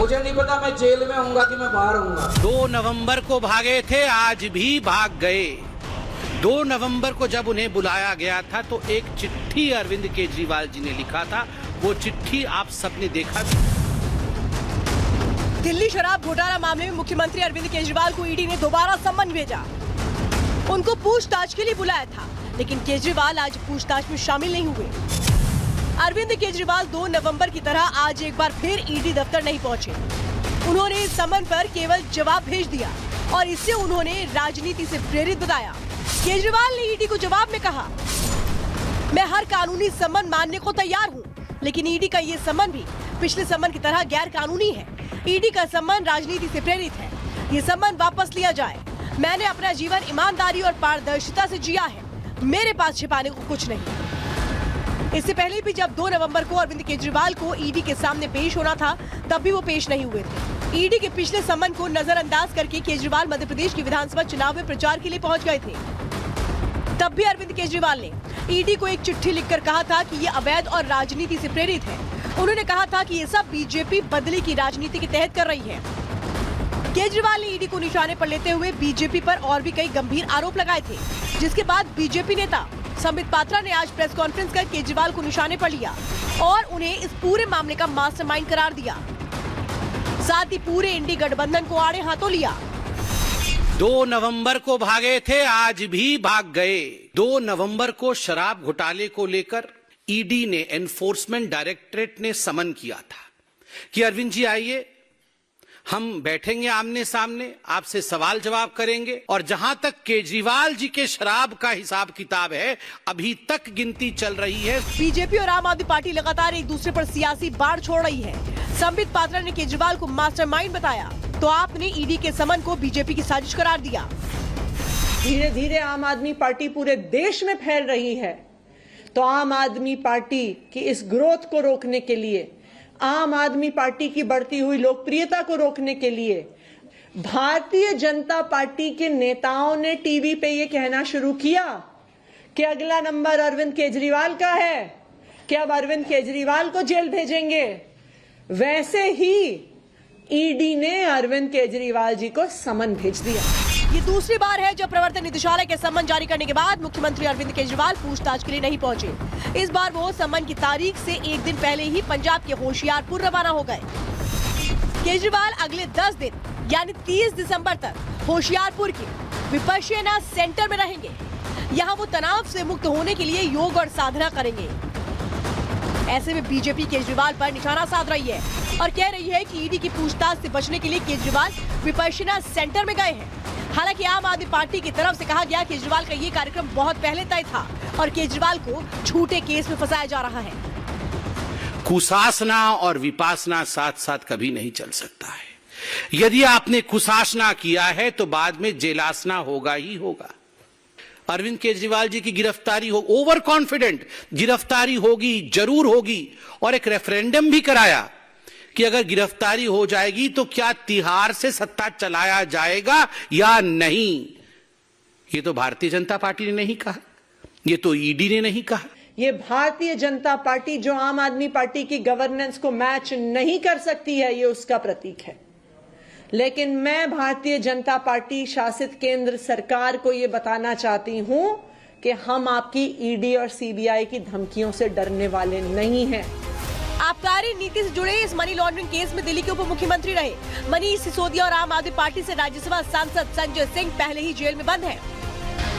मुझे नहीं पता मैं जेल में होऊंगा कि मैं बाहर होऊंगा। 2 नवंबर को भागे थे, आज भी भाग गए। 2 नवंबर को जब उन्हें बुलाया गया था तो एक चिट्ठी अरविंद केजरीवाल जी ने लिखा था, वो चिट्ठी आप सबने देखा। दिल्ली शराब घोटाला मामले में मुख्यमंत्री अरविंद केजरीवाल को ईडी ने दोबारा सम्मन भेजा। उनको पूछताछ के लिए बुलाया था, लेकिन केजरीवाल आज पूछताछ में शामिल नहीं हुए। अरविंद केजरीवाल 2 नवंबर की तरह आज एक बार फिर ईडी दफ्तर नहीं पहुंचे। उन्होंने इस सम्मन पर केवल जवाब भेज दिया और इसे उन्होंने राजनीति से प्रेरित बताया। केजरीवाल ने ईडी को जवाब में कहा, मैं हर कानूनी सम्मन मानने को तैयार हूं, लेकिन ईडी का ये सम्मन भी पिछले सम्मन की तरह गैर कानूनी है। ईडी का सम्मन राजनीति से प्रेरित है, ये सम्मन वापस लिया जाए। मैंने अपना जीवन ईमानदारी और पारदर्शिता से जिया है, मेरे पास छिपाने को कुछ नहीं। इससे पहले भी जब 2 नवंबर को अरविंद केजरीवाल को ईडी के सामने पेश होना था, तब भी वो पेश नहीं हुए थे। ईडी के पिछले सम्मन को नजरअंदाज करके केजरीवाल मध्य प्रदेश की विधानसभा चुनाव में प्रचार के लिए पहुंच गए थे। तब भी अरविंद केजरीवाल ने ईडी को एक चिट्ठी लिखकर कहा था कि ये अवैध और राजनीति से प्रेरित है। उन्होंने कहा था कि ये सब बीजेपी बदले की राजनीति के तहत कर रही है। केजरीवाल ने ईडी को निशाने पर लेते हुए बीजेपी पर और भी कई गंभीर आरोप लगाए थे, जिसके बाद बीजेपी नेता संबित पात्रा ने आज प्रेस कॉन्फ्रेंस कर केजरीवाल को निशाने पर लिया और उन्हें इस पूरे मामले का मास्टरमाइंड करार दिया। साथ ही पूरे इंडी गठबंधन को आड़े हाथों लिया। 2 नवंबर को भागे थे, आज भी भाग गए। 2 नवंबर को शराब घोटाले को लेकर ईडी ने, एनफोर्समेंट डायरेक्टरेट ने समन किया था कि अरविंद जी आइए, हम बैठेंगे आमने सामने, आपसे सवाल जवाब करेंगे और जहां तक केजरीवाल जी के शराब का हिसाब किताब है, अभी तक गिनती चल रही है। बीजेपी और आम आदमी पार्टी लगातार एक दूसरे पर सियासी बाढ़ छोड़ रही है। संबित पात्रा ने केजरीवाल को मास्टरमाइंड बताया, तो आपने ईडी के समन को बीजेपी की साजिश करार दिया। धीरे धीरे आम आदमी पार्टी पूरे देश में फैल रही है, तो आम आदमी पार्टी की इस ग्रोथ को रोकने के लिए, आम आदमी पार्टी की बढ़ती हुई लोकप्रियता को रोकने के लिए भारतीय जनता पार्टी के नेताओं ने टीवी पे ये कहना शुरू किया कि अगला नंबर अरविंद केजरीवाल का है, कि अब अरविंद केजरीवाल को जेल भेजेंगे। वैसे ही ईडी ने अरविंद केजरीवाल जी को समन भेज दिया। ये दूसरी बार है जब प्रवर्तन निदेशालय के सम्मन जारी करने के बाद मुख्यमंत्री अरविंद केजरीवाल पूछताछ के लिए नहीं पहुंचे। इस बार वो सम्मन की तारीख से एक दिन पहले ही पंजाब के होशियारपुर रवाना हो गए। केजरीवाल अगले 10 दिन यानी 30 दिसंबर तक होशियारपुर के विपश्यना सेंटर में रहेंगे। यहाँ वो तनाव से मुक्त होने के लिए योग और साधना करेंगे। ऐसे में बीजेपी केजरीवाल पर निशाना साध रही है और कह रही है कि ईडी की पूछताछ से बचने के लिए केजरीवाल विपश्यना सेंटर में गए हैं। हालांकि आम आदमी पार्टी की तरफ से कहा गया केजरीवाल का ये कार्यक्रम बहुत पहले तय था और केजरीवाल को झूठे केस में फंसाया जा रहा है। कुशासना और विपासना साथ साथ कभी नहीं चल सकता है। यदि आपने कुशासना किया है तो बाद में जेलासना होगा ही होगा। अरविंद केजरीवाल जी की गिरफ्तारी हो, ओवर कॉन्फिडेंट गिरफ्तारी होगी, जरूर होगी, और एक रेफरेंडम भी कराया कि अगर गिरफ्तारी हो जाएगी तो क्या तिहाड़ से सत्ता चलाया जाएगा या नहीं। ये तो भारतीय जनता पार्टी ने नहीं कहा, ये तो ईडी ने नहीं कहा। ये भारतीय जनता पार्टी जो आम आदमी पार्टी की गवर्नेंस को मैच नहीं कर सकती है, ये उसका प्रतीक है। लेकिन मैं भारतीय जनता पार्टी शासित केंद्र सरकार को ये बताना चाहती हूं कि हम आपकी ईडी और सीबीआई की धमकियों से डरने वाले नहीं हैं। आबकारी नीति से जुड़े इस मनी लॉन्ड्रिंग केस में दिल्ली के उप मुख्यमंत्री रहे मनीष सिसोदिया और आम आदमी पार्टी से राज्यसभा सांसद संजय सिंह पहले ही जेल में बंद हैं।